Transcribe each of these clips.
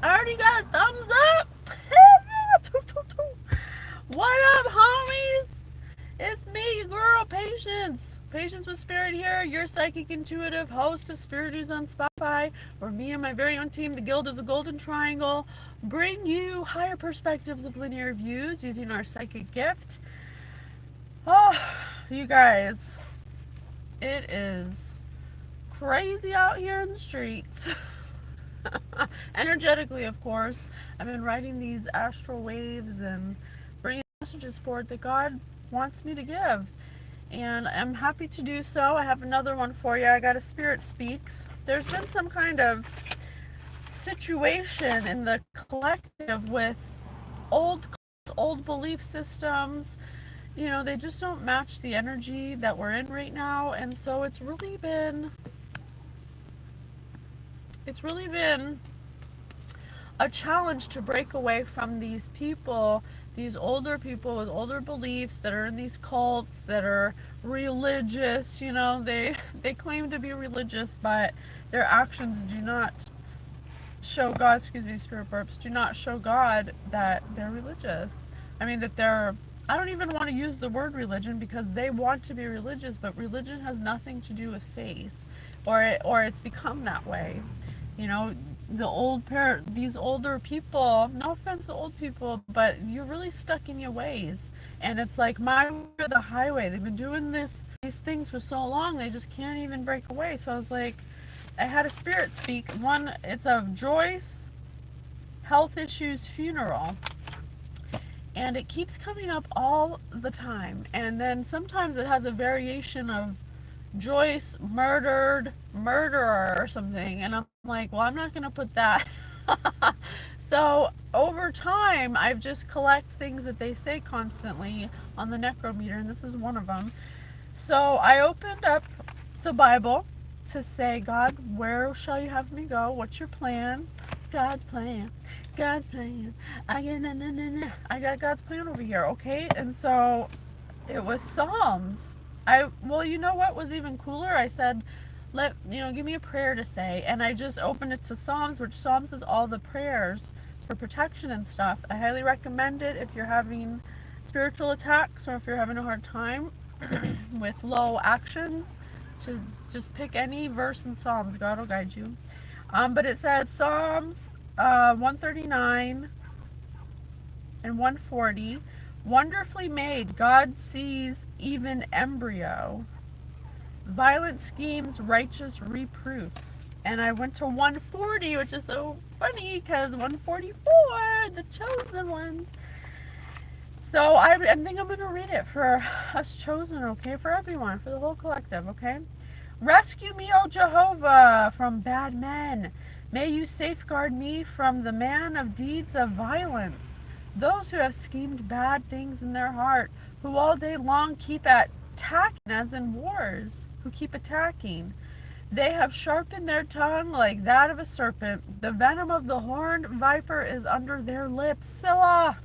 I already got a thumbs up. What up, homies? It's me, your girl, Patience. Patience with Spirit here, your psychic intuitive host of Spirit News on Spotify, where me and my very own team, the Guild of the Golden Triangle, bring you higher perspectives of linear views using our psychic gift. Oh, you guys, it is crazy out here in the streets. Energetically, of course. I've been riding these astral waves and bringing messages forward that God wants me to give. And I'm happy to do so. I have another one for you. I got a Spirit Speaks. There's been some kind of situation in the collective with old old belief systems. You know, they just don't match the energy that we're in right now. And so it's really been a challenge to break away from these people, these older people with older beliefs that are in these cults that are religious. You know, they claim to be religious, but their actions do not show God. Excuse me, spirit burps. Do not show God that they're religious. I mean that they're. I don't even want to use the word religion because they want to be religious, but religion has nothing to do with faith, or it's become that way. You know, these older people, no offense to old people, but you're really stuck in your ways. And it's like my way or the highway. They've been doing these things for so long, they just can't even break away. So I was like, I had a spirit speak. One, it's of Joyce, health issues, funeral. And it keeps coming up all the time. And then sometimes it has a variation of Joyce murdered, murderer, or something. And I'm like, well, I'm not going to put that. So over time, I've just collect things that they say constantly on the necrometer, and this is one of them. So I opened up the Bible to say, God, where shall you have me go? What's your plan? God's plan. God's plan. I got God's plan over here, okay? And so it was Psalms. Well, you know what was even cooler? I said, give me a prayer to say, and I just opened it to Psalms, which Psalms is all the prayers for protection and stuff. I highly recommend it if you're having spiritual attacks or if you're having a hard time with low actions. To just pick any verse in Psalms, God will guide you. But it says Psalms 139 and 140. Wonderfully made, God sees even embryo. Violent schemes, righteous reproofs. And I went to 140, which is so funny because 144, the chosen ones. So I think I'm going to read it for us chosen, okay? For everyone, for the whole collective, okay? Rescue me, O Jehovah, from bad men. May you safeguard me from the man of deeds of violence. Those who have schemed bad things in their heart, who all day long keep attacking, as in wars, who keep attacking. They have sharpened their tongue like that of a serpent. The venom of the horned viper is under their lips. Selah!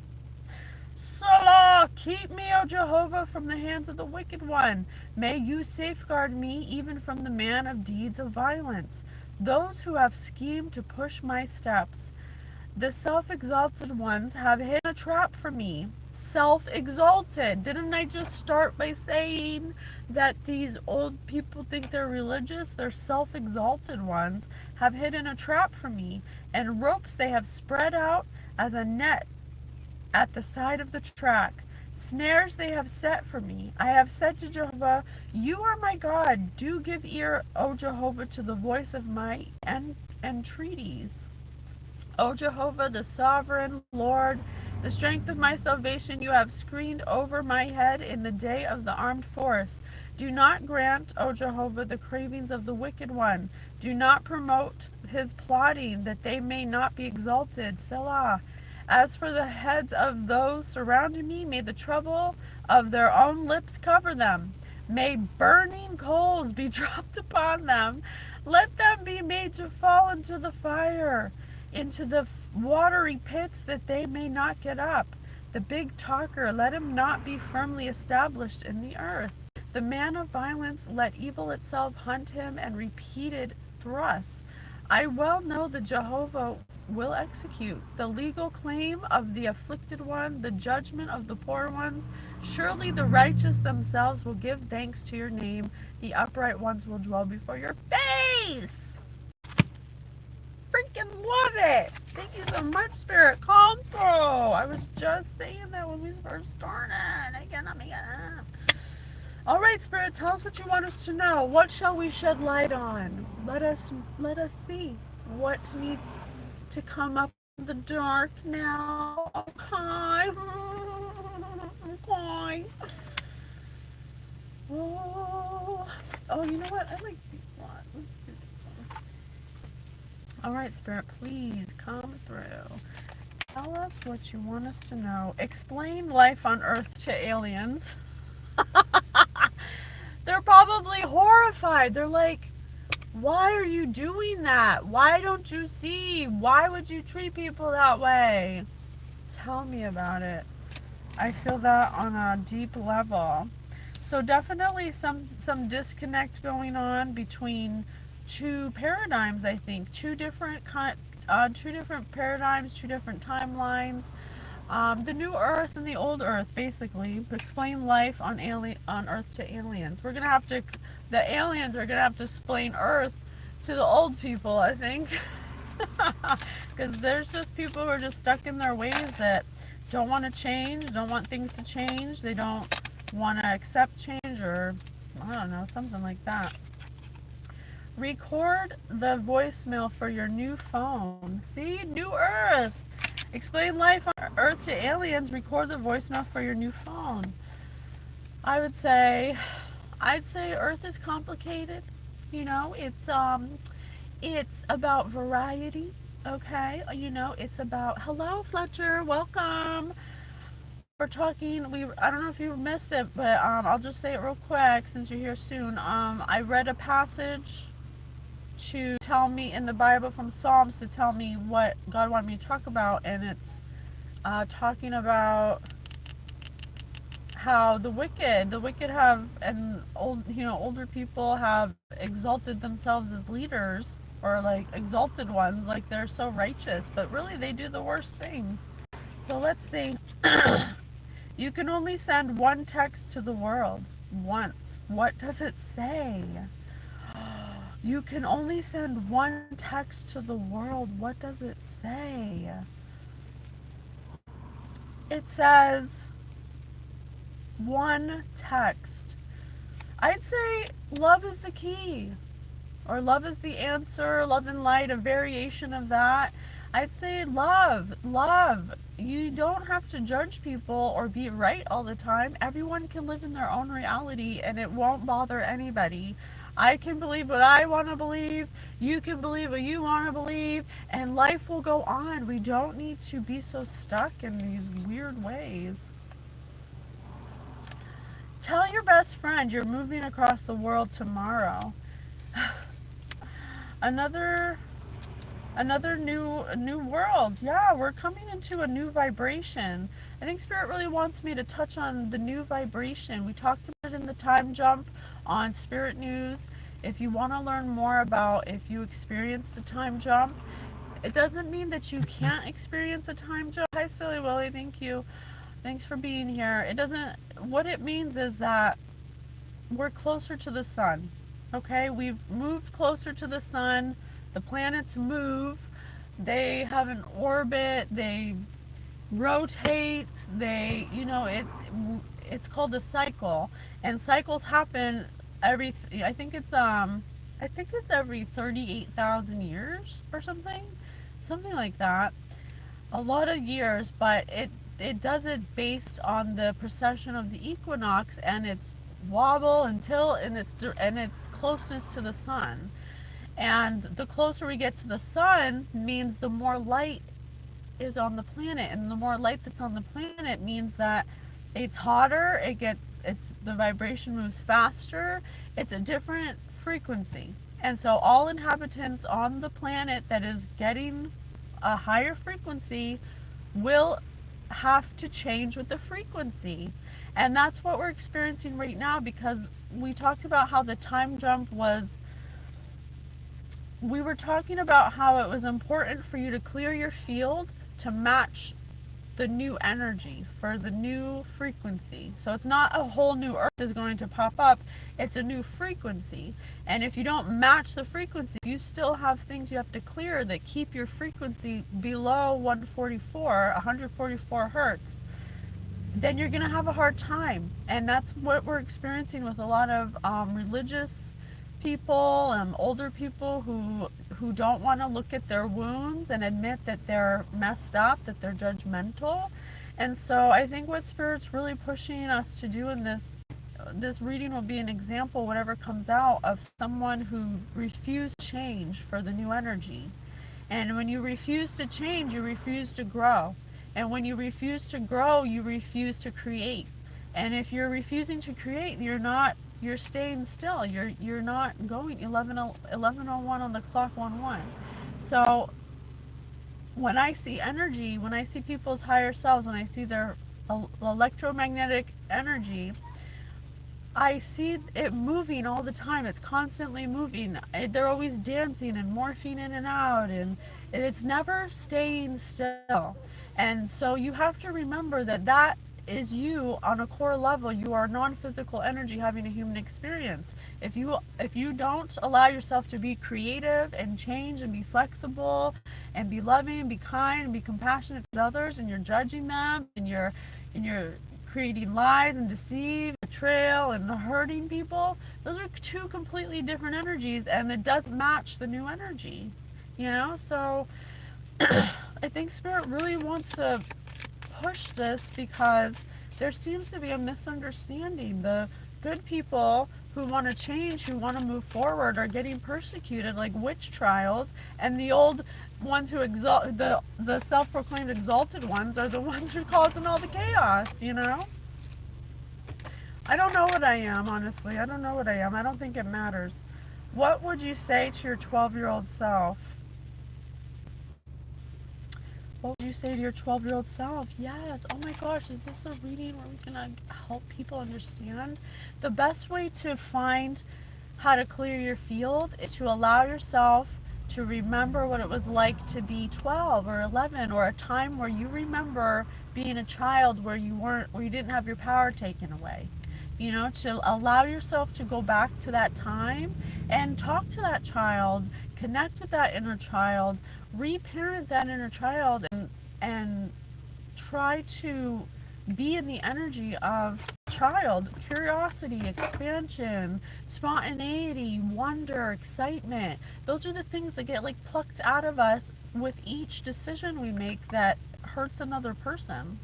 Salah, keep me, O Jehovah, from the hands of the wicked one. May you safeguard me even from the man of deeds of violence. Those who have schemed to push my steps. The self-exalted ones have hidden a trap for me. Self-exalted. Didn't I just start by saying that these old people think they're religious? They're self-exalted ones have hidden a trap for me, and ropes they have spread out as a net at the side of the track. Snares they have set for me. I have said to Jehovah, you are my God. Do give ear, O Jehovah, to the voice of my entreaties. O Jehovah, the sovereign Lord, the strength of my salvation, you have screened over my head in the day of the armed force. Do not grant, O Jehovah, the cravings of the wicked one. Do not promote his plotting, that they may not be exalted. Selah. As for the heads of those surrounding me, may the trouble of their own lips cover them. May burning coals be dropped upon them. Let them be made to fall into the fire, into the watery pits, that they may not get up. The big talker, let him not be firmly established in the earth. The man of violence, let evil itself hunt him, and repeated thrusts I well know that Jehovah will execute the legal claim of the afflicted one, the judgment of the poor ones. Surely the righteous themselves will give thanks to your name. The upright ones will dwell before your face. Freaking love it. Thank you so much, Spirit. Come through. I was just saying that when we first started. I cannot make it up. All right, Spirit, tell us what you want us to know. What shall we shed light on? Let us see what needs to come up in the dark now. Okay. Okay. Oh, you know what? I like these ones. Let's do these ones. All right, Spirit, please come through. Tell us what you want us to know. Explain life on Earth to aliens. They're probably horrified. They're like, why are you doing that? Why don't you see? Why would you treat people that way? Tell me about it. I feel that on a deep level. So definitely some disconnect going on between two paradigms. I think two different paradigms, two different timelines. The new Earth and the old Earth, basically, explain life on Earth to aliens. The aliens are gonna have to explain Earth to the old people, I think, because there's just people who are just stuck in their ways that don't want to change, don't want things to change, they don't want to accept change, or I don't know, something like that. Record the voicemail for your new phone. See, new Earth. Explain life on Earth to aliens. Record the voicemail for your new phone. I would say, I'd say Earth is complicated. It's about variety. Okay, it's about hello Fletcher, welcome. We're talking. I don't know if you missed it, but I'll just say it real quick since you're here soon. I read a passage to tell me in the Bible from Psalms to tell me what God wanted me to talk about, and it's talking about how the wicked have, and older people have exalted themselves as leaders, or like exalted ones, like they're so righteous, but really they do the worst things. So let's see. You can only send one text to the world once. What does it say? You can only send one text to the world. What does it say? It says one text. I'd say love is the key, or love is the answer, love and light, a variation of that. I'd say love, love. You don't have to judge people or be right all the time. Everyone can live in their own reality and it won't bother anybody. I can believe what I want to believe. You can believe what you want to believe. And life will go on. We don't need to be so stuck in these weird ways. Tell your best friend you're moving across the world tomorrow. Another new world. Yeah, we're coming into a new vibration. I think Spirit really wants me to touch on the new vibration. We talked about it in the time jump on Spirit News. If you want to learn more about if you experience the time jump, it doesn't mean that you can't experience a time jump. Hi, Silly Willy. Thank you. Thanks for being here. It doesn't, what it means is that we're closer to the sun. Okay, we've moved closer to the sun. The planets move. They have an orbit. They rotate. It's called a cycle, and cycles happen every. I think it's every 38,000 years or something like that. A lot of years, but it does it based on the precession of the equinox and its wobble and its closeness to the sun. And the closer we get to the sun means the more light is on the planet, and the more light that's on the planet means that it's hotter, the vibration moves faster, it's a different frequency. And so all inhabitants on the planet that is getting a higher frequency will have to change with the frequency. And that's what we're experiencing right now, because we talked about how the time jump was we were talking about how it was important for you to clear your field to match the new energy for the new frequency. So it's not a whole new earth is going to pop up, it's a new frequency. And if you don't match the frequency, you still have things you have to clear that keep your frequency below 144 hertz, then you're going to have a hard time. And that's what we're experiencing with a lot of religious people, older people who don't want to look at their wounds and admit that they're messed up, that they're judgmental. And so I think what Spirit's really pushing us to do in this reading will be an example, whatever comes out, of someone who refused change for the new energy. And when you refuse to change, you refuse to grow. And when you refuse to grow, you refuse to create. And if you're refusing to create, you're staying still. You're not going 11:01 on the clock 1-1. So when I see energy, when I see people's higher selves, when I see their electromagnetic energy, I see it moving all the time. It's constantly moving. They're always dancing and morphing in and out, and it's never staying still. And so you have to remember that that is you on a core level. You are non-physical energy having a human experience. If you don't allow yourself to be creative and change and be flexible and be loving and be kind and be compassionate to others, and you're judging them and you're creating lies and deceive, betrayal, and hurting people, those are two completely different energies, and it doesn't match the new energy. So I think Spirit really wants to push this because there seems to be a misunderstanding. The good people who want to change, who want to move forward, are getting persecuted like witch trials, and the old ones who exalt the self-proclaimed exalted ones are the ones who are causing all the chaos. I don't know what I am, honestly. I don't know what I am. I don't think it matters. What would you say to your 12-year-old self? What would you say to your 12-year-old self? Yes. Oh my gosh, is this a reading where we can help people understand? The best way to find how to clear your field is to allow yourself to remember what it was like to be 12 or 11, or a time where you remember being a child where you didn't have your power taken away. To allow yourself to go back to that time and talk to that child, connect with that inner child, reparent that inner child, and try to be in the energy of child, curiosity, expansion, spontaneity, wonder, excitement. Those are the things that get plucked out of us with each decision we make that hurts another person.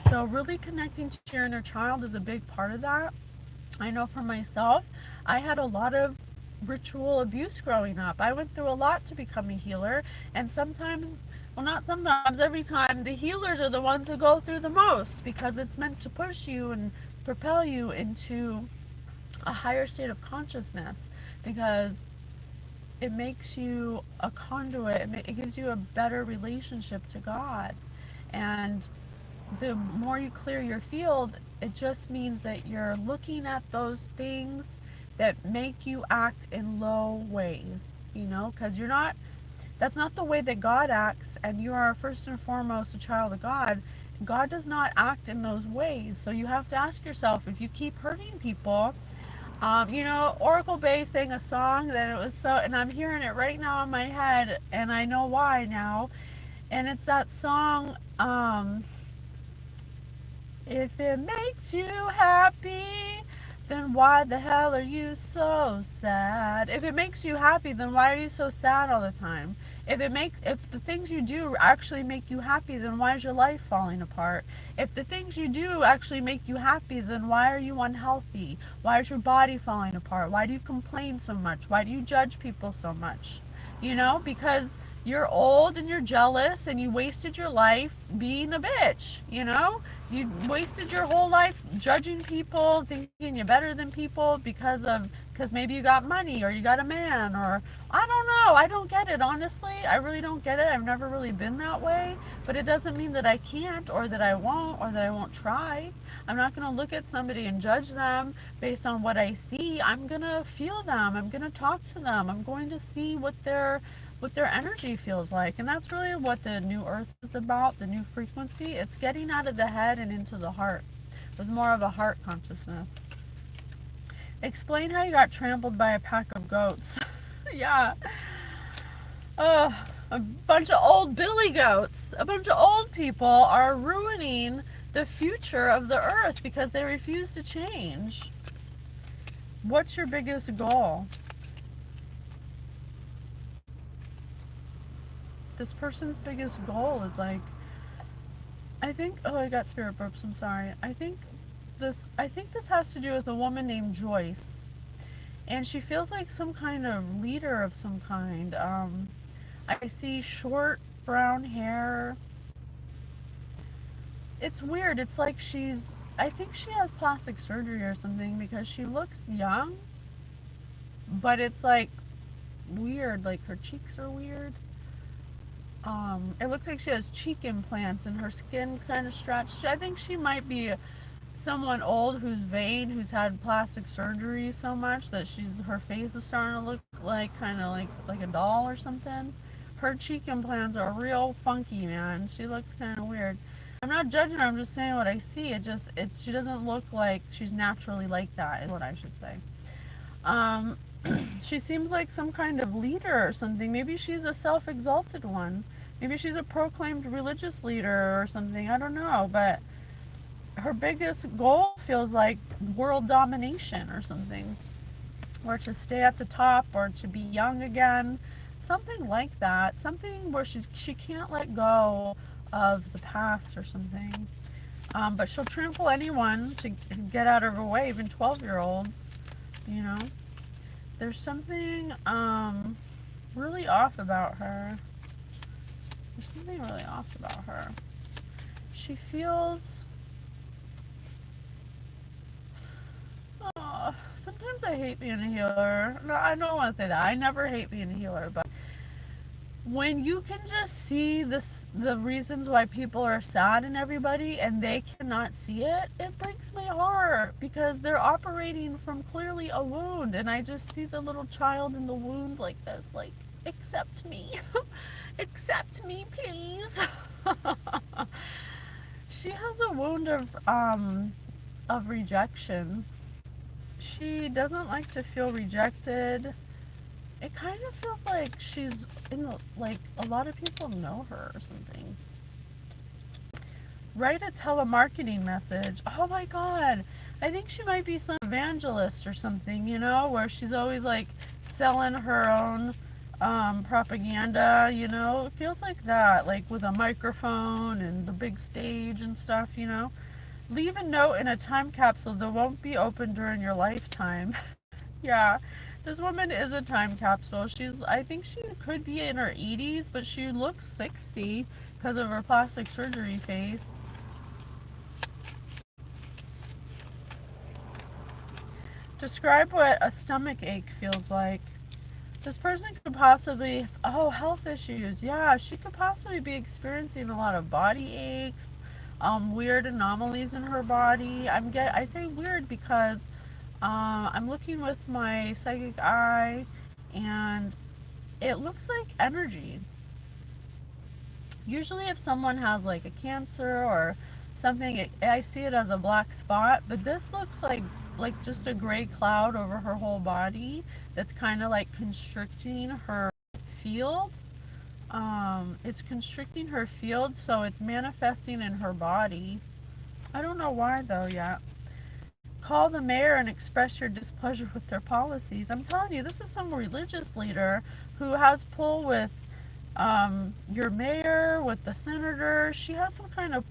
So really connecting to your inner child is a big part of that. I know for myself, I had a lot of ritual abuse growing up. I went through a lot to become a healer, and sometimes, well, not sometimes, every time, the healers are the ones who go through the most, because it's meant to push you and propel you into a higher state of consciousness, because it makes you a conduit. It gives you a better relationship to God. And the more you clear your field, it just means that you're looking at those things that make you act in low ways, because that's not the way that God acts, and you are first and foremost a child of God. God does not act in those ways. So you have to ask yourself, if you keep hurting people, Oracle Bay sang a song that it was so, and I'm hearing it right now in my head, and I know why now, and it's that song, if it makes you happy, then why the hell are you so sad? If it makes you happy, then why are you so sad all the time? If the things you do actually make you happy, then why is your life falling apart? If the things you do actually make you happy, then why are you unhealthy? Why is your body falling apart? Why do you complain so much? Why do you judge people so much? Because you're old and you're jealous, and you wasted your life being a bitch. You wasted your whole life judging people, thinking you're better than people because maybe you got money, or you got a man, or I don't know. I don't get it, honestly. I really don't get it. I've never really been that way, but it doesn't mean that I can't, or that I won't, or that I won't try. I'm not going to look at somebody and judge them based on what I see. I'm going to feel them. I'm going to talk to them. I'm going to see what their energy feels like. And that's really what the new earth is about, the new frequency. It's getting out of the head and into the heart with more of a heart consciousness. Explain how you got trampled by a pack of goats. Yeah. A bunch of old billy goats. A bunch of old people are ruining the future of the earth because they refuse to change. What's your biggest goal? This person's biggest goal is like, I think, oh, I got spirit burps, I'm sorry. I think this has to do with a woman named Joyce. And she feels like some kind of leader of some kind. I see short brown hair. It's weird. It's like I think she has plastic surgery or something because she looks young, but it's like weird. Like her cheeks are weird. It looks like she has cheek implants and her skin's kind of stretched. I think she might be someone old who's vain, who's had plastic surgery so much that her face is starting to look like kind of like a doll or something. Her cheek implants are real funky, man. She looks kind of weird. I'm not judging her. I'm just saying what I see. She doesn't look like she's naturally like that, is what I should say. Um, she seems like some kind of leader or something. Maybe she's a self-exalted one. Maybe she's a proclaimed religious leader or something. I don't know, but her biggest goal feels like world domination or something, or to stay at the top, or to be young again, something like that, something where she can't let go of the past or something. But she'll trample anyone to get out of her way, even 12-year-olds, you know. There's something really off about her. There's something really off about her. She feels... Oh, sometimes I hate being a healer. No, I don't want to say that. I never hate being a healer, but when you can just see the reasons why people are sad in everybody and they cannot see it, it breaks my heart because they're operating from clearly a wound, and I just see the little child in the wound like this, like, accept me. Accept me, please. She has a wound of rejection. She doesn't like to feel rejected. It kind of feels like she's like a lot of people know her or something. Write a telemarketing message. Oh my God. I think she might be some evangelist or something, you know, where she's always like selling her own propaganda, you know. It feels like that, like with a microphone and the big stage and stuff, you know. Leave a note in a time capsule that won't be opened during your lifetime. Yeah, this woman is a time capsule. I think she could be in her 80s, but she looks 60 because of her plastic surgery face. Describe what a stomach ache feels like. This person could possibly, health issues. Yeah, she could possibly be experiencing a lot of body aches, weird anomalies in her body. I say weird because I'm looking with my psychic eye, and it looks like energy. Usually if someone has like a cancer or something, I see it as a black spot, but this looks like just a gray cloud over her whole body that's kind of like constricting her field. It's constricting her field, so it's manifesting in her body. I don't know why though yet. Call the mayor and express your displeasure with their policies. I'm telling you, this is some religious leader who has pull with your mayor, with the senator. She has some kind of,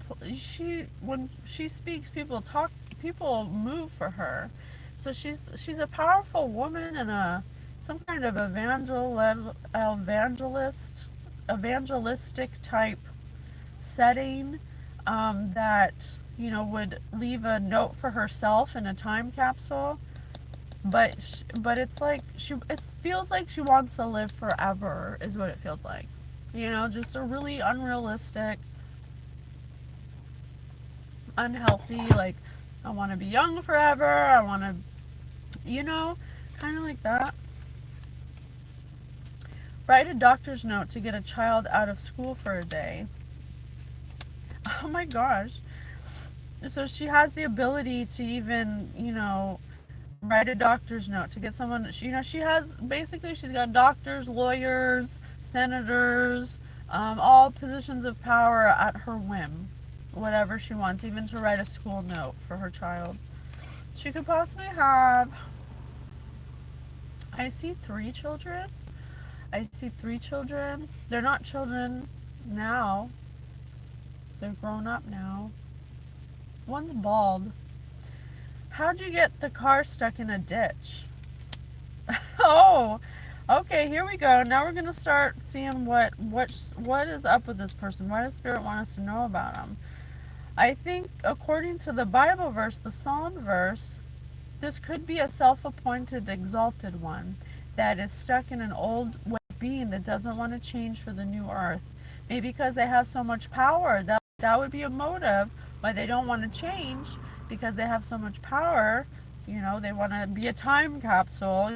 when she speaks, people move for her. So she's a powerful woman and some kind of evangelistic type setting, that, you know, would leave a note for herself in a time capsule. But it's like it feels like she wants to live forever, is what it feels like. You know, just a really unrealistic, unhealthy, like I want to be young forever. I want to, you know, kind of like that. Write a doctor's note to get a child out of school for a day. Oh my gosh. So she has the ability to even, write a doctor's note to get someone, she has, basically, she's got doctors, lawyers, senators, all positions of power at her whim. Whatever she wants, even to write a school note for her child. She could possibly have, I see 3 children. I see 3 children. They're not children now. They're grown up now. One's bald. How'd you get the car stuck in a ditch? Oh, okay, here we go. Now we're gonna start seeing what is up with this person. Why does Spirit want us to know about him? I think, according to the Bible verse, the Psalm verse, this could be a self-appointed exalted one that is stuck in an old way of being that doesn't want to change for the new earth. Maybe because they have so much power. That would be a motive why they don't want to change, because they have so much power. They want to be a time capsule.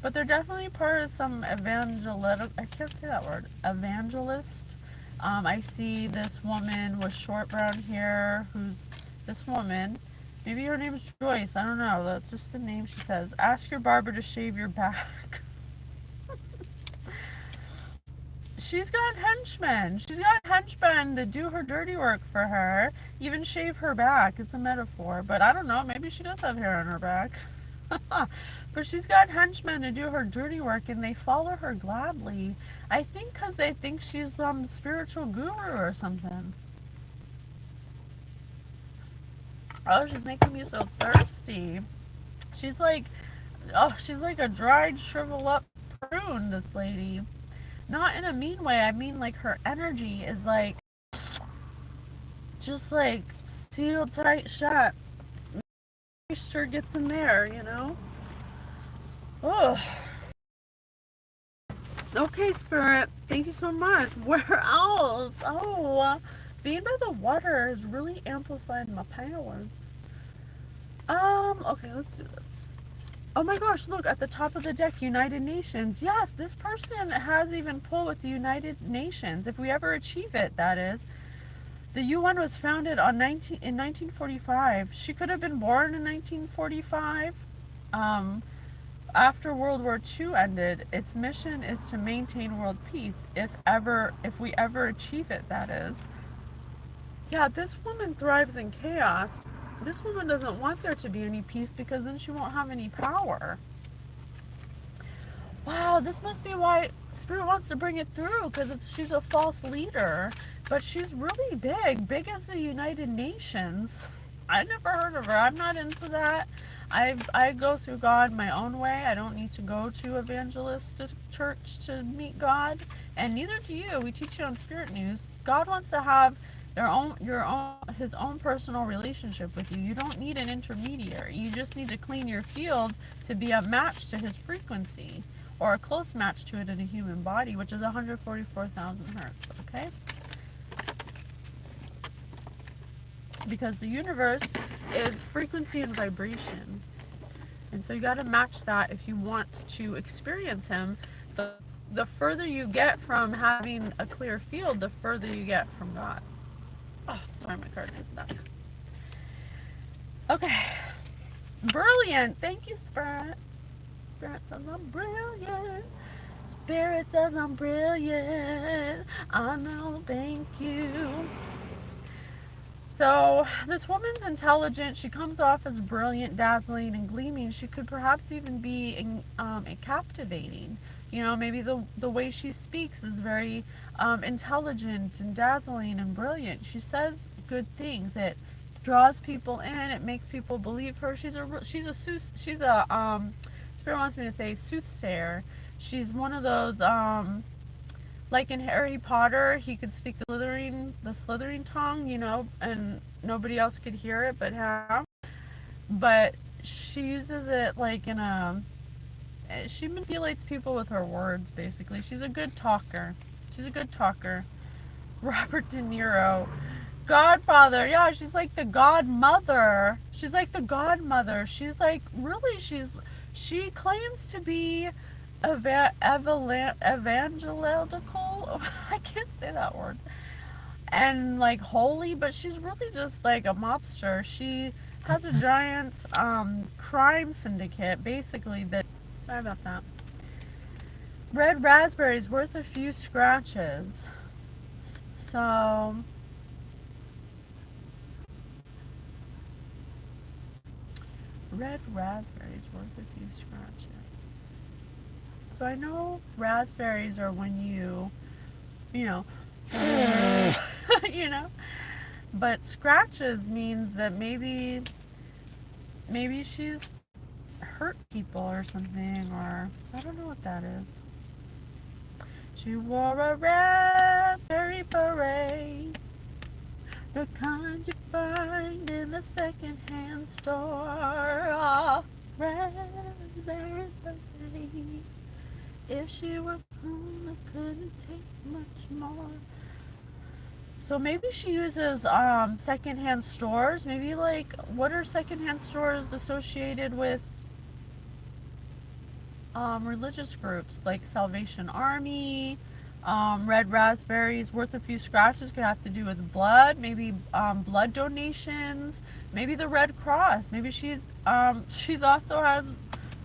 But they're definitely part of some evangelical, I can't say that word, evangelist. I see this woman with short brown hair, who's this woman. Maybe her name is Joyce. I don't know. That's just the name she says. Ask your barber to shave your back. She's got henchmen. She's got henchmen that do her dirty work for her, even shave her back. It's a metaphor, but I don't know. Maybe she does have hair on her back. But she's got henchmen to do her dirty work, and they follow her gladly. I think because they think she's some spiritual guru or something. Oh, she's making me so thirsty. She's like, she's like a dried, shriveled up prune, this lady. Not in a mean way. I mean, like, her energy is like, just like sealed tight shut. Sure gets in there. Ugh. Okay, Spirit. Thank you so much. Where else? Oh, being by the water has really amplified my powers. Okay, let's do this. Oh my gosh, look, at the top of the deck, United Nations. Yes, this person has even pull with the United Nations. If we ever achieve it, that is. The UN was founded in 1945. She could have been born in 1945. After World War II ended, its mission is to maintain world peace, if we ever achieve it, that is. Yeah, this woman thrives in chaos. This woman doesn't want there to be any peace, because then she won't have any power. Wow, this must be why Spirit wants to bring it through, because she's a false leader. But she's really big as the United Nations. I never heard of her. I'm not into that. I go through God my own way. I don't need to go to evangelist church to meet God, and neither do you. We teach you on Spirit News. God wants to have his own personal relationship with you. You don't need an intermediary. You just need to clean your field to be a match to his frequency, or a close match to it in a human body, which is 144,000 hertz. Okay. Because the universe is frequency and vibration. And so you got to match that if you want to experience him. The further you get from having a clear field, the further you get from God. Oh, sorry, my card is stuck. Okay. Brilliant. Thank you, Spirit. Spirit says I'm brilliant. Spirit says I'm brilliant. I know, thank you. So, this woman's intelligent. She comes off as brilliant, dazzling, and gleaming. She could perhaps even be captivating. Maybe the way she speaks is very intelligent and dazzling and brilliant. She says good things. It draws people in. It makes people believe her. Spirit wants me to say soothsayer. She's one of those like in Harry Potter, he could speak the slithering tongue, and nobody else could hear it but him. But she uses it like she manipulates people with her words, basically. She's a good talker. Robert De Niro. Godfather. Yeah, she's like the godmother. She's like the godmother. She's like, really, she claims to be evangelical. I can't say that word. And like holy, but she's really just like a mobster. She has a giant crime syndicate, basically. That, sorry about that. Red raspberries worth a few scratches. So red raspberries worth a few scratches. So I know raspberries are when you know, you know, but scratches means that maybe she's hurt people or something, or I don't know what that is. She wore a raspberry beret, the kind you find in a second-hand store. Oh, raspberry beret. If she were home, I couldn't take much more. So maybe she uses secondhand stores. Maybe like, what are secondhand stores associated with religious groups like Salvation Army? Red raspberries worth a few scratches could have to do with blood. Maybe blood donations. Maybe the Red Cross. Maybe she's also has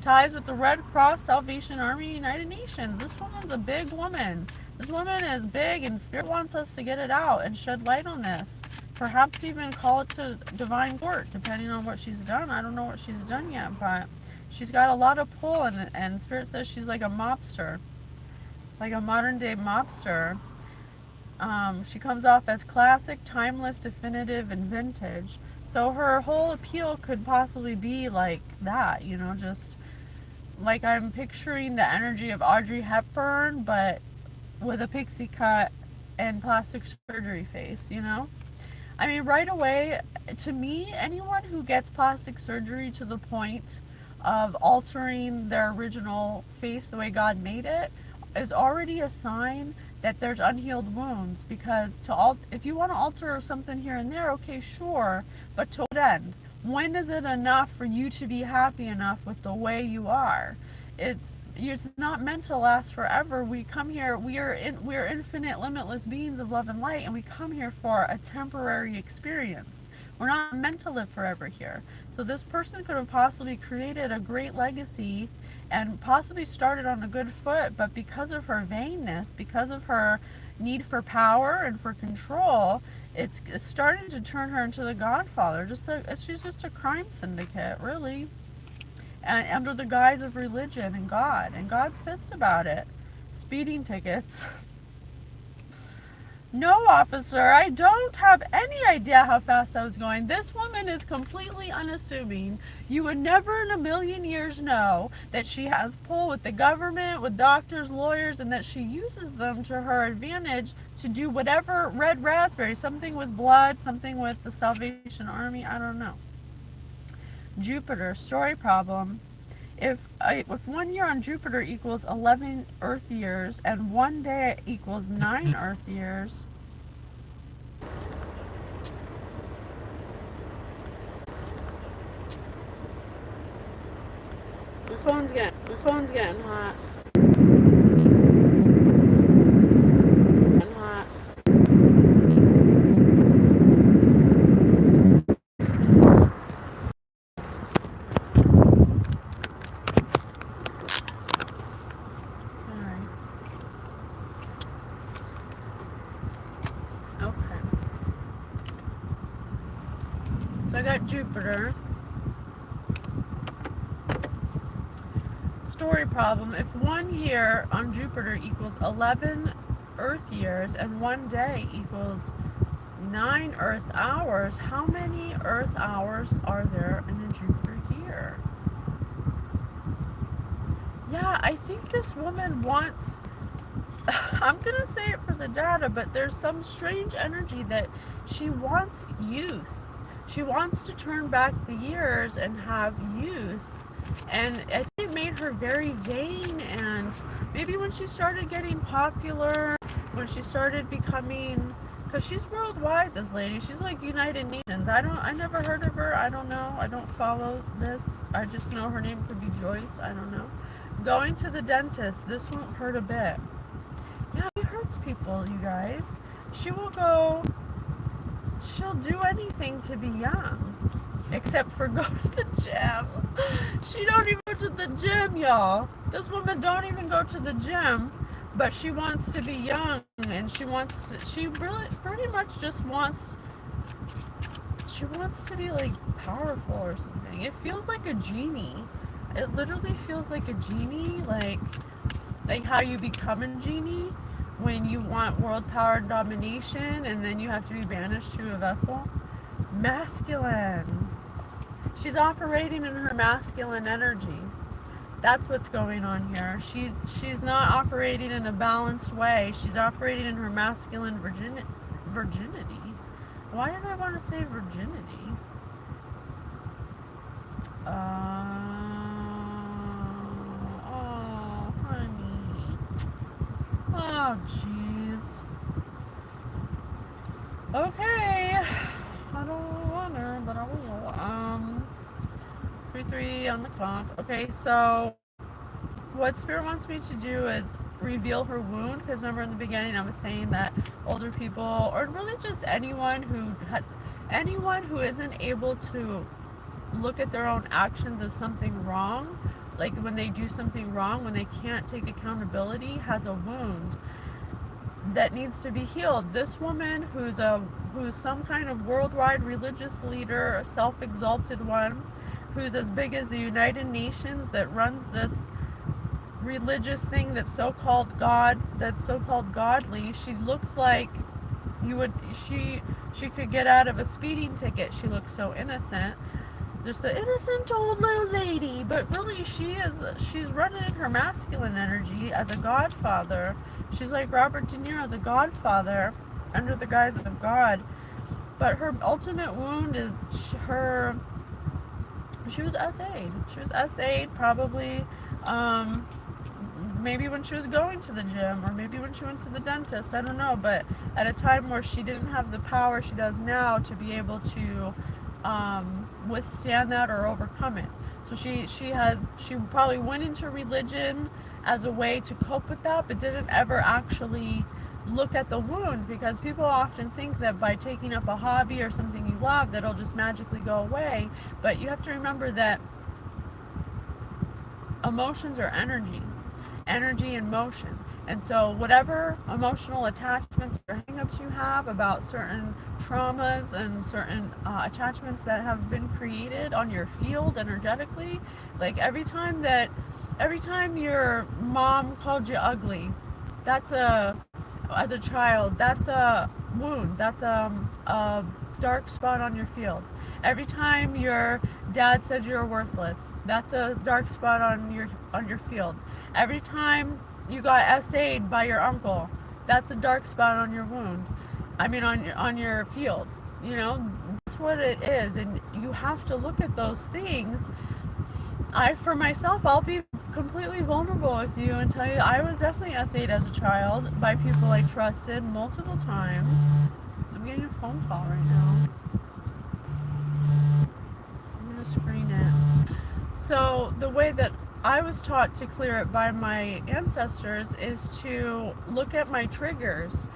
ties with the Red Cross, Salvation Army, United Nations. This woman's a big woman. This woman is big, and Spirit wants us to get it out and shed light on this. Perhaps even call it to divine court, depending on what she's done. I don't know what she's done yet, but she's got a lot of pull, and Spirit says she's like a mobster, like a modern-day mobster. She comes off as classic, timeless, definitive, and vintage. So her whole appeal could possibly be like that, just like I'm picturing the energy of Audrey Hepburn, but with a pixie cut and plastic surgery face, I mean, right away, to me, anyone who gets plastic surgery to the point of altering their original face the way God made it is already a sign that there's unhealed wounds. Because if you want to alter something here and there, okay, sure, but to what end? When is it enough for you to be happy enough with the way you are? It's not meant to last forever. We come here, we are infinite, limitless beings of love and light, and we come here for a temporary experience. We're not meant to live forever here. So this person could have possibly created a great legacy and possibly started on a good foot, but because of her vainness, because of her need for power and for control, it's starting to turn her into the Godfather. She's just a crime syndicate, really, and under the guise of religion and God. And God's pissed about it. Speeding tickets. No, officer, I don't have any idea how fast I was going. This woman is completely unassuming. You would never in a million years know that she has pull with the government, with doctors, lawyers, and that she uses them to her advantage to do whatever. Red raspberry, something with blood, something with the Salvation Army, I don't know. Jupiter, story problem. If 1 year on Jupiter equals 11 Earth years and 1 day equals 9 Earth years, my phone's getting hot. So I got Jupiter. Story problem. If 1 year on Jupiter equals 11 Earth years and 1 day equals 9 Earth hours, how many Earth hours are there in a Jupiter year? Yeah, I think this woman wants... I'm going to say it for the data, but there's some strange energy that she wants youth. She wants to turn back the years and have youth. And I think it made her very vain, and maybe when she started getting popular, when she started becoming Because she's worldwide, this lady. She's like United Nations. I never heard of her. I don't know. I don't follow this. I just know her name could be Joyce. I don't know. Going to the dentist. This won't hurt a bit. Yeah, it hurts people, you guys. She will go, she'll do anything to be young. Except for go to the gym. She don't even go to the gym, y'all. This woman don't even go to the gym. But she wants to be young, and she really pretty much just wants, she wants to be like powerful or something. It feels like a genie. It literally feels like a genie, like how you become a genie when you want world power domination and then you have to be banished to a vessel. Masculine. She's operating in her masculine energy. That's what's going on here. She's not operating in a balanced way. She's operating in her masculine virginity. Why did I want to say virginity? Oh, honey. Oh, jeez. Okay. I don't want her, but I will. 3 on the clock. Okay, so what Spirit wants me to do is reveal her wound, because remember in the beginning I was saying that older people, or really just anyone who isn't able to look at their own actions as something wrong, like when they do something wrong, when they can't take accountability, has a wound that needs to be healed. This woman who's some kind of worldwide religious leader, a self-exalted one, who's as big as the United Nations, that runs this religious thing that's so-called God, that's so-called godly. She looks like she could get out of a speeding ticket. She looks so innocent. Just an innocent old little lady, but really she's running in her masculine energy as a godfather. She's like Robert De Niro as a godfather under the guise of God. But her ultimate wound is she was SA'd. She was SA'd probably, maybe when she was going to the gym, or maybe when she went to the dentist, I don't know, but at a time where she didn't have the power she does now to be able to withstand that or overcome it. So she probably went into religion as a way to cope with that, but didn't ever actually look at the wound, because people often think that by taking up a hobby or something you love, that it'll just magically go away. But you have to remember that emotions are energy and motion. And so whatever emotional attachments or hang-ups you have about certain traumas and certain attachments that have been created on your field energetically, like every time your mom called you ugly, as a child, that's a wound. That's a dark spot on your field. Every time your dad said you're worthless, that's a dark spot on your field. Every time you got SA'd by your uncle, that's a dark spot on your wound. I mean, on your field. You know, that's what it is, and you have to look at those things. For myself, I'll be completely vulnerable with you and tell you I was definitely SA'd as a child by people I trusted multiple times. I'm getting a phone call right now. I'm going to screen it. So the way that I was taught to clear it by my ancestors is to look at my triggers.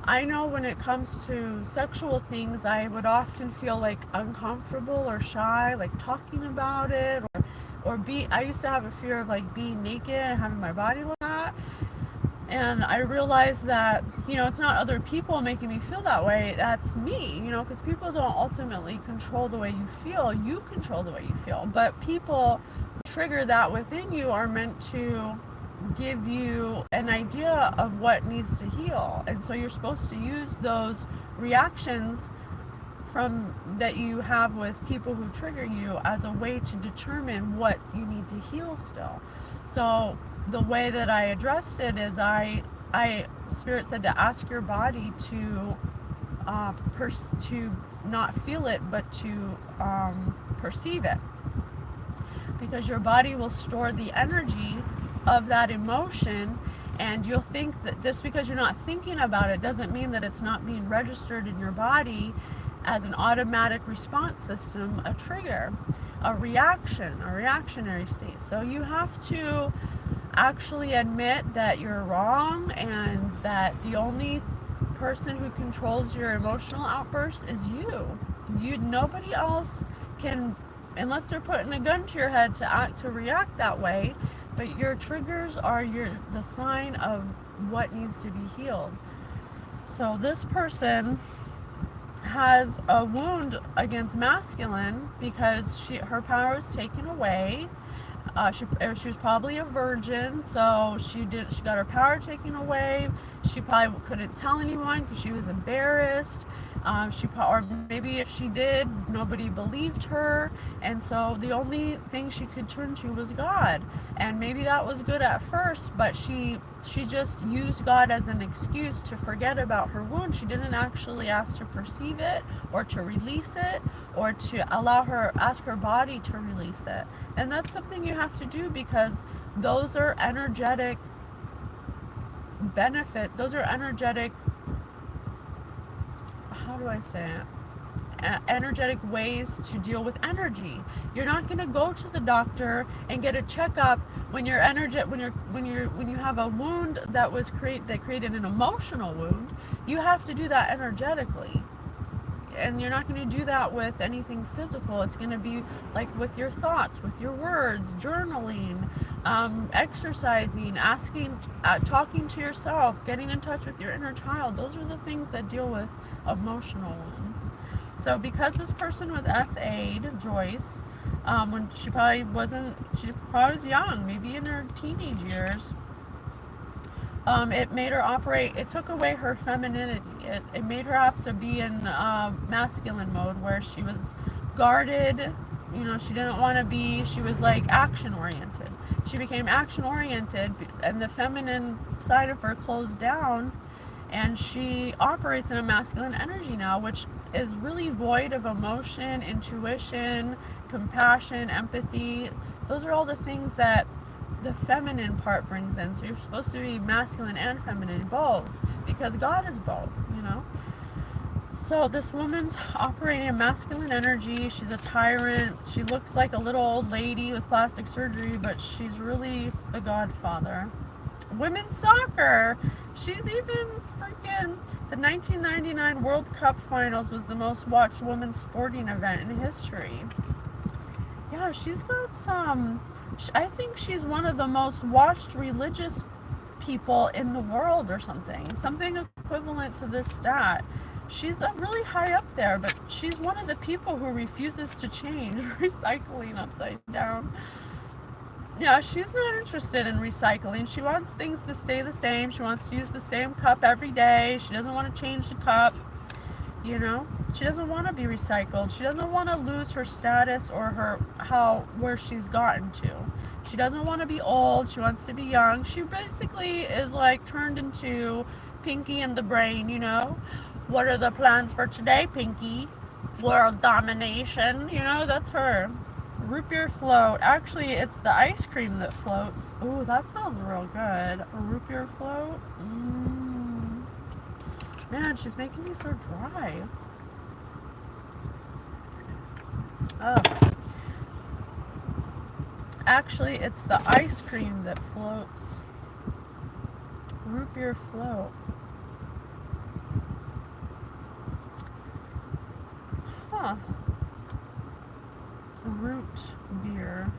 I know when it comes to sexual things, I would often feel like uncomfortable or shy, like talking about it, I used to have a fear of like being naked and having my body look at. And I realized that, it's not other people making me feel that way. That's me, because people don't ultimately control the way you feel. You control the way you feel. But people who trigger that within you are meant to give you an idea of what needs to heal. And so you're supposed to use those reactions that you have with people who trigger you as a way to determine what you need to heal still. So the way that I addressed it is Spirit said to ask your body to not feel it, but to perceive it, because your body will store the energy of that emotion, And you'll think that just because you're not thinking about it doesn't mean that it's not being registered in your body as an automatic response system, a trigger, a reaction, a reactionary state. So you have to actually admit that you're wrong and that the only person who controls your emotional outbursts is you. Nobody else can, unless they're putting a gun to your head to react that way. But your triggers are the sign of what needs to be healed. So this person has a wound against masculine because her power was taken away. She was probably a virgin, so she got her power taken away. She probably couldn't tell anyone because she was embarrassed. Or maybe if she did, nobody believed her, and so the only thing she could turn to was God. And maybe that was good at first, but she just used God as an excuse to forget about her wound. She didn't actually ask to perceive it or to release it or to ask her body to release it. And that's something you have to do, because those are energetic those are energetic, how do I say it? Energetic ways to deal with energy. You're not going to go to the doctor and get a checkup when you have a wound that created an emotional wound. You have to do that energetically. And you're not going to do that with anything physical. It's going to be like with your thoughts, with your words, journaling, exercising, talking to yourself, getting in touch with your inner child. Those are the things that deal with emotional wounds. So because this person was SA'd, Joyce, when she probably was young, maybe in her teenage years, it took away her femininity. It made her have to be in masculine mode, where she was guarded. She didn't want to be, she was like action oriented. She became action oriented, and the feminine side of her closed down, and she operates in a masculine energy now, which is really void of emotion, intuition, compassion, empathy. Those are all the things that the feminine part brings in. So you're supposed to be masculine and feminine, both, because God is both, So this woman's operating in masculine energy. She's a tyrant. She looks like a little old lady with plastic surgery, but she's really the godfather. Women's soccer. She's even freaking... The 1999 World Cup Finals was the most watched women's sporting event in history. Yeah, she's got some... I think she's one of the most watched religious people in the world or something. Something equivalent to this stat. She's really high up there, but she's one of the people who refuses to change. Recycling upside down. Yeah, she's not interested in recycling. She wants things to stay the same. She wants to use the same cup every day. She doesn't want to change the cup. She doesn't want to be recycled. She doesn't want to lose her status or where she's gotten to. She doesn't want to be old. She wants to be young. She basically is like turned into Pinky in the Brain, What are the plans for today, Pinky? World domination. That's her. Root beer float. Actually, it's the ice cream that floats. Ooh, that smells real good. A root beer float. Man, she's making me so dry. Oh. Actually, it's the ice cream that floats. Root beer float. Huh. Root beer.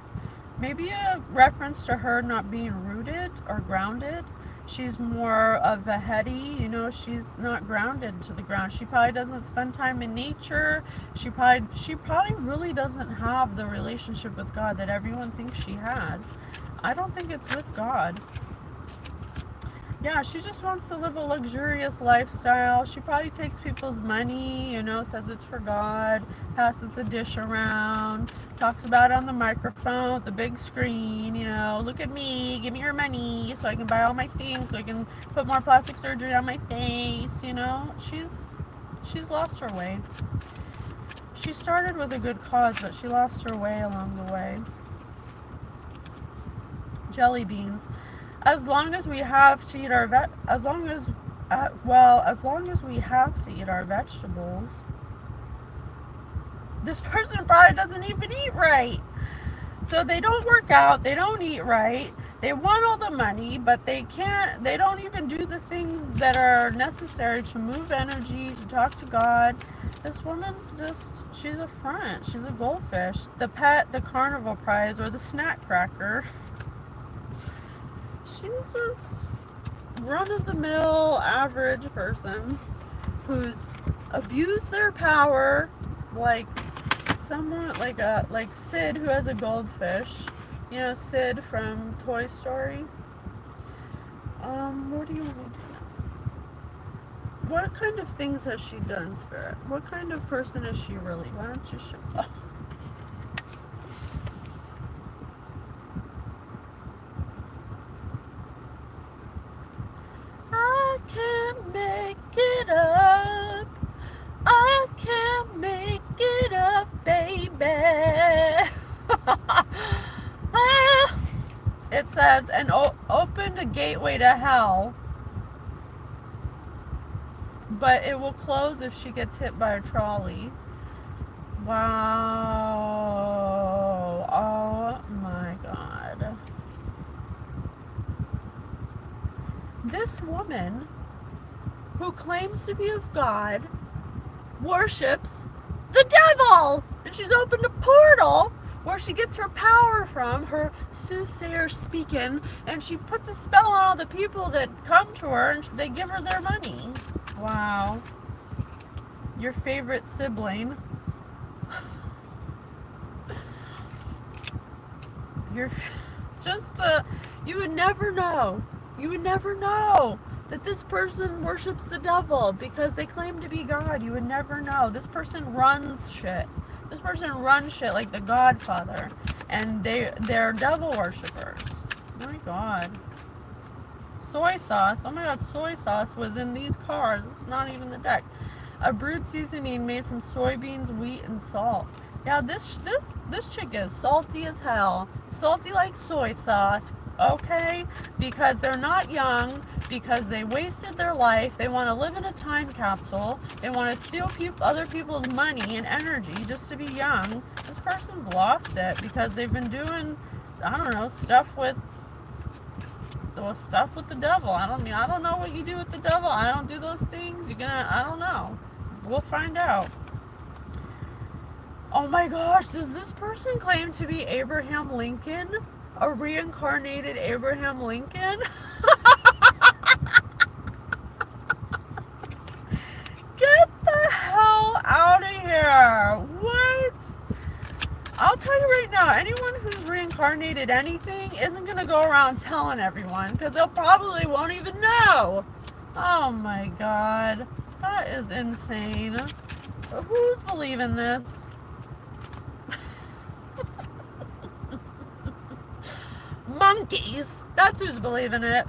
Maybe a reference to her not being rooted or grounded. She's more of a heady, she's not grounded to the ground. She probably doesn't spend time in nature. She probably really doesn't have the relationship with God that everyone thinks she has. I don't think it's with God. Yeah, she just wants to live a luxurious lifestyle. She probably takes people's money, says it's for God, passes the dish around, talks about it on the microphone with the big screen, look at me, give me your money so I can buy all my things, so I can put more plastic surgery on my face, She's lost her way. She started with a good cause, but she lost her way along the way. Jelly beans. As long as we have to eat our as long as we have to eat our vegetables, this person probably doesn't even eat right. So they don't work out, they don't eat right, they want all the money, but they don't even do the things that are necessary to move energy, to talk to God. This woman's she's a front, she's a goldfish, the pet, the carnival prize, or the snack cracker. She's just run-of-the-mill average person who's abused their power, like someone like Sid, who has a goldfish. You know Sid from Toy Story. What do you want me to know? What kind of things has she done, Spirit? What kind of person is she really? Why don't you show? Oh. I can't make it up. I can't make it up, baby. Ah. It says, and opened a gateway to hell, but it will close if she gets hit by a trolley. Wow. Oh my God. This woman, who claims to be of God, worships the devil! And she's opened a portal where she gets her power from, her soothsayer speaking, and she puts a spell on all the people that come to her, and they give her their money. Wow. Your favorite sibling. You're just, you would never know. You would never know that this person worships the devil because they claim to be God. You would never know. This person runs shit. This person runs shit like the Godfather. And they're devil worshippers. Oh my God. Soy sauce. Oh my God, soy sauce was in these cars. It's not even the deck. A brewed seasoning made from soybeans, wheat, and salt. Yeah, this chick is salty as hell. Salty like soy sauce. Okay? Because they're not young. Because they wasted their life. They want to live in a time capsule. They want to steal other people's money and energy just to be young. This person's lost it because they've been doing, I don't know, stuff with the devil. I don't know what you do with the devil. I don't do those things. I don't know. We'll find out. Oh my gosh, does this person claim to be Abraham Lincoln? A reincarnated Abraham Lincoln? Get the hell out of here. What? I'll tell you right now, anyone who's reincarnated anything isn't going to go around telling everyone because they'll probably won't even know. Oh my God. That is insane. Who's believing this? Monkeys. That's who's believing it.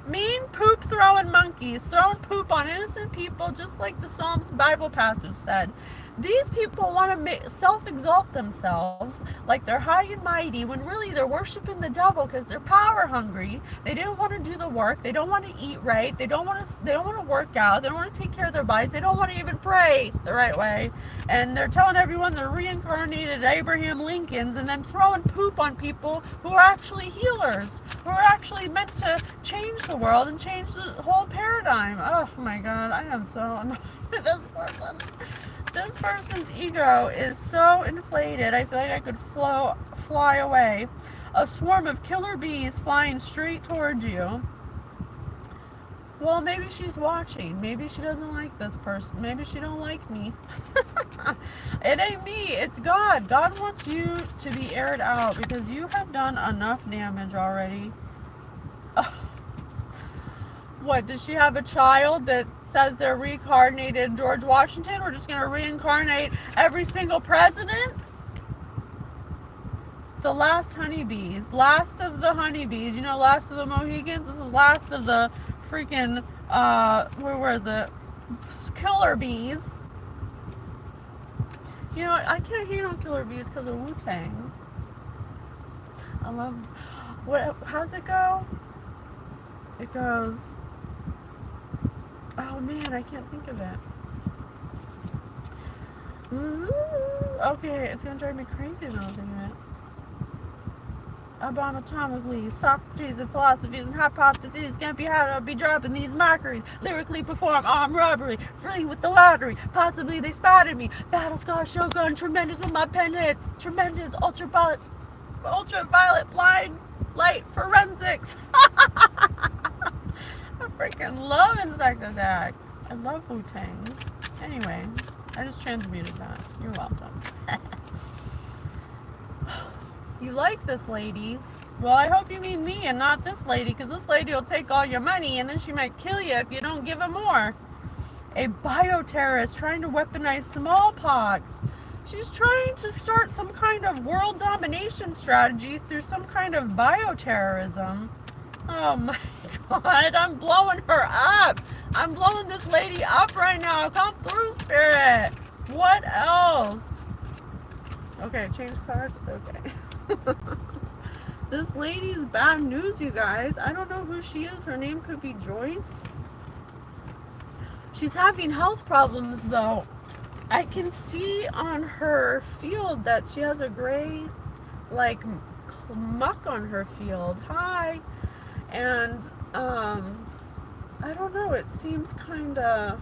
Mean poop throwing monkeys, throwing poop on innocent people, just like the Psalms Bible passage said. These people want to self-exalt themselves like they're high and mighty when really they're worshiping the devil because they're power hungry. They don't want to do the work. They don't want to eat right. They don't want to work out. They don't want to take care of their bodies. They don't want to even pray the right way. And they're telling everyone they're reincarnated Abraham Lincolns and then throwing poop on people who are actually healers, who are actually meant to change the world and change the whole paradigm. Oh my God, I am so annoyed with this person. This person's ego is so inflated, I feel like I could fly away. A swarm of killer bees flying straight towards you. Well, maybe she's watching. Maybe she doesn't like this person. Maybe she don't like me. It ain't me. It's God. God wants you to be aired out because you have done enough damage already. What, does she have a child that says they're reincarnated George Washington? We're just going to reincarnate every single president? The last honeybees. Last of the honeybees. You know, last of the Mohegans? This is last of the freaking, where is it? Killer bees. You know what? I can't hate on killer bees because of Wu-Tang. I love, how's it go? It goes, oh man, I can't think of it. Okay, it's gonna drive me crazy now thinking of it. About atomically, Socrates and philosophies and hypotheses can't be how to be dropping these mockeries. Lyrically perform armed robbery, free with the lottery. Possibly they spotted me. Battle scar, shotgun, tremendous with my pen hits. Tremendous ultraviolet blind light forensics. I freaking love Inspector Deck. I love Wu-Tang. Anyway, I just transmuted that. You're welcome. You like this lady? Well, I hope you mean me and not this lady, because this lady will take all your money and then she might kill you if you don't give her more. A bioterrorist trying to weaponize smallpox. She's trying to start some kind of world domination strategy through some kind of bioterrorism. Oh my god, I'm blowing her up. I'm blowing this lady up right now. Come through, Spirit. What else? Okay, change cards. Okay. This lady's bad news, you guys. I don't know who she is. Her name could be Joyce. She's having health problems, though. I can see on her field that she has a gray, like, muck on her field. Hi. And, I don't know. It seems kind of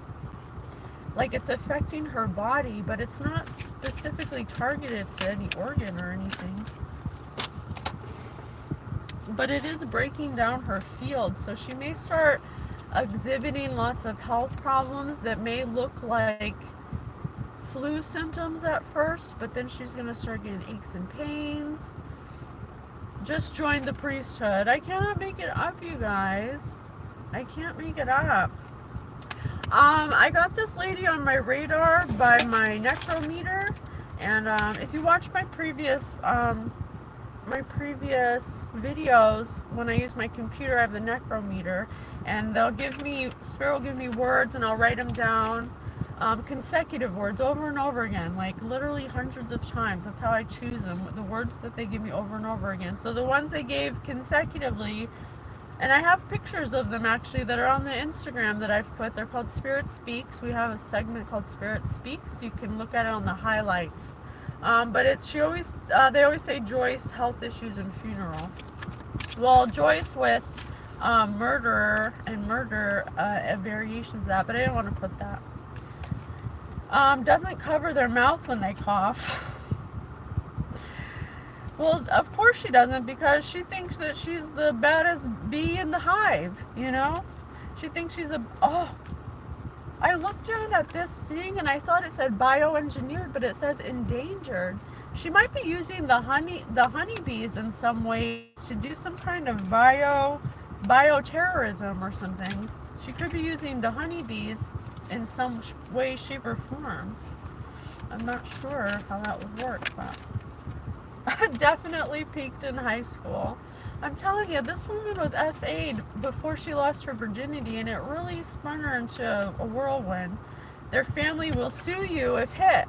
like it's affecting her body, but it's not specifically targeted to any organ or anything. But it is breaking down her field, so she may start exhibiting lots of health problems that may look like flu symptoms at first, but then she's going to start getting aches and pains. Just joined the priesthood. I cannot make it up, you guys. I can't make it up. I got this lady on my radar by my necrometer, and if you watch my previous videos, when I use my computer, I have the necrometer, and Spirit will give me words, and I'll write them down, consecutive words over and over again, like literally hundreds of times. That's how I choose them, the words that they give me over and over again. So the ones they gave consecutively, and I have pictures of them actually that are on the Instagram that I've put. They're called Spirit Speaks. We have a segment called Spirit Speaks. You can look at it on the highlights. But they always say Joyce, health issues and funeral. Well, Joyce with murderer and murder, variations of that, but I didn't want to put that. Doesn't cover their mouth when they cough. Well, of course she doesn't, because she thinks that she's the baddest bee in the hive, you know? She thinks she's I looked down at this thing and I thought it said bioengineered, but it says endangered. She might be using the honeybees in some way to do some kind of bioterrorism or something. She could be using the honeybees in some way, shape, or form. I'm not sure how that would work, but definitely peaked in high school. I'm telling you, this woman was SA'd before she lost her virginity, and it really spun her into a whirlwind. Their family will sue you if hit.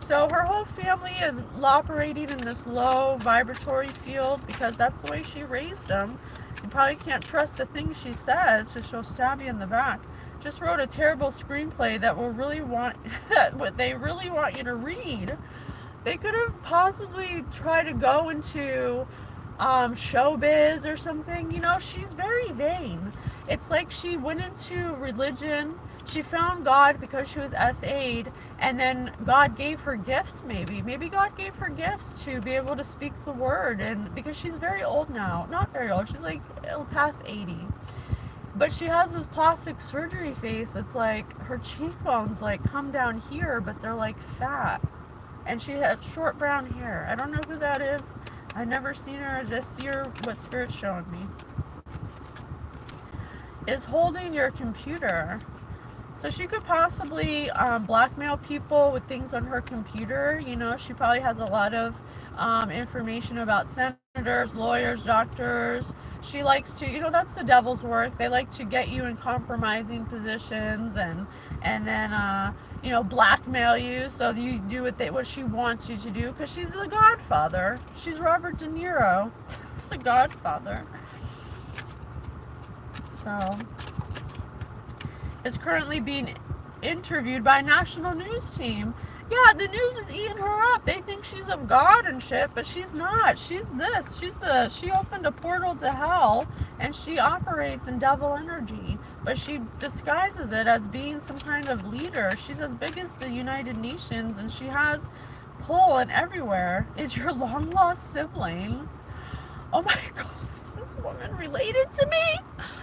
So her whole family is operating in this low vibratory field because that's the way she raised them. You probably can't trust a thing she says, so she'll stab you in the back. Just wrote a terrible screenplay that they really want you to read. They could have possibly tried to go into showbiz or something. You know, she's very vain. It's like she went into religion. She found God because she was SA'd, and then God gave her gifts. Maybe God gave her gifts to be able to speak the word, and because she's very old now. Not very old, she's like past 80. But she has this plastic surgery face that's like her cheekbones like come down here, but they're like fat. And she has short brown hair. I don't know who that is. I've never seen her. I just see her what Spirit's showing me. Is holding your computer. So she could possibly blackmail people with things on her computer. You know, she probably has a lot of information about senators, lawyers, doctors. She likes to, you know, that's the devil's work. They like to get you in compromising positions and then, you know, blackmail you so you do what she wants you to do, because she's the Godfather. She's Robert De Niro. It's the Godfather. So, is currently being interviewed by a national news team. Yeah, the news is eating her up. They think she's of God and shit, but she's not. She's this. She opened a portal to hell, and she operates in devil energy, but she disguises it as being some kind of leader. She's as big as the United Nations, and she has pull and everywhere. Is your long lost sibling? Oh my God, is this woman related to me?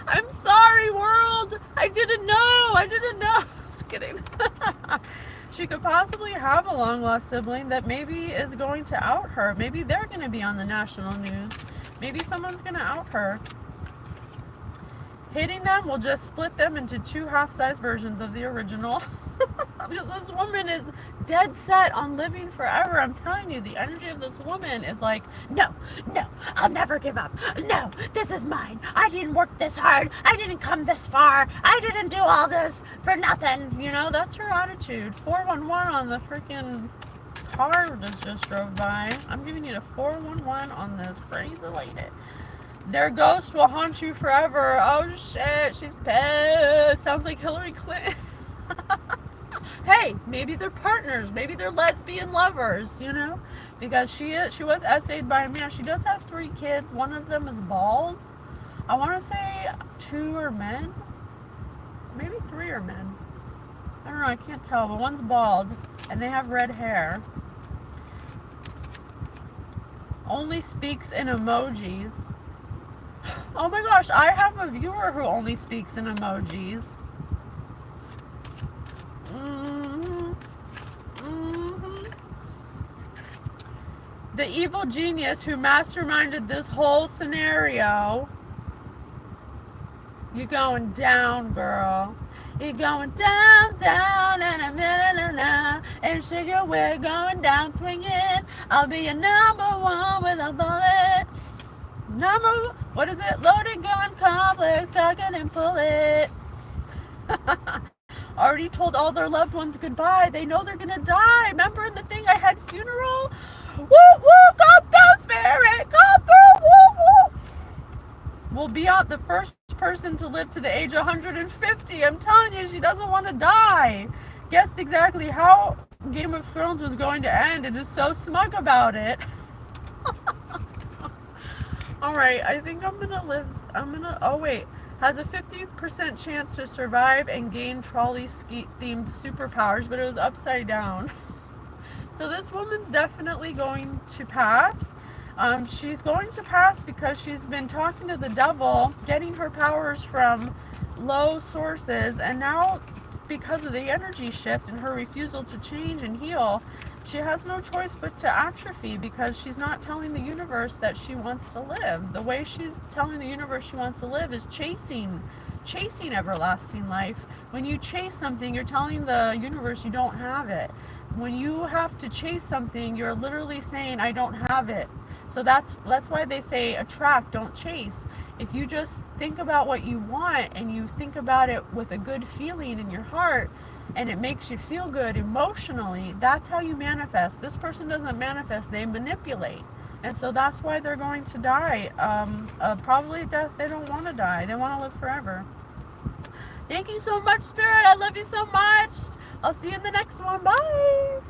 I'm sorry, world. I didn't know. Just kidding. She could possibly have a long lost sibling that maybe is going to out her. Maybe they're going to be on the national news. Maybe someone's going to out her. Hitting them will just split them into two half-size versions of the original. Because this woman is dead set on living forever. I'm telling you, the energy of this woman is like, no, I'll never give up. No, this is mine. I didn't work this hard. I didn't come this far. I didn't do all this for nothing. You know, that's her attitude. 411 on the freaking car just drove by. I'm giving you the 411 on this crazy lady. Their ghost will haunt you forever. Oh shit, she's pissed. Sounds like Hillary Clinton. Hey, maybe they're partners. Maybe they're lesbian lovers, you know? Because she was essayed by a man. She does have 3 kids. One of them is bald. I want to say 2 are men. Maybe 3 are men. I don't know, I can't tell, but one's bald. And they have red hair. Only speaks in emojis. Oh my gosh, I have a viewer who only speaks in emojis. The evil genius who masterminded this whole scenario. You're going down, girl. You're going down, and sugar, we're going down swinging. I'll be your number 1 with a bullet. What is it? Loaded gun complex, cock it and pull it. Already told all their loved ones goodbye. They know they're gonna die. Remember the thing I had funeral? Woo woo, come down, spirit, come through, woo woo. Will be out the first person to live to the age of 150. I'm telling you, she doesn't want to die. Guessed exactly how Game of Thrones was going to end and is so smug about it. Alright, I think oh wait. Has a 50% chance to survive and gain trolley-themed superpowers, but it was upside down. So this woman's definitely going to pass. She's going to pass because she's been talking to the devil, getting her powers from low sources, and now because of the energy shift and her refusal to change and heal, she has no choice but to atrophy because she's not telling the universe that she wants to live. The way she's telling the universe she wants to live is chasing everlasting life. When you chase something, you're telling the universe you don't have it. When you have to chase something, you're literally saying, I don't have it. So that's why they say attract, don't chase. If you just think about what you want and you think about it with a good feeling in your heart and it makes you feel good emotionally, that's how you manifest. This person doesn't manifest, they manipulate. And so that's why they're going to die. Probably death. They don't want to die. They want to live forever. Thank you so much, Spirit. I love you so much. I'll see you in the next one. Bye.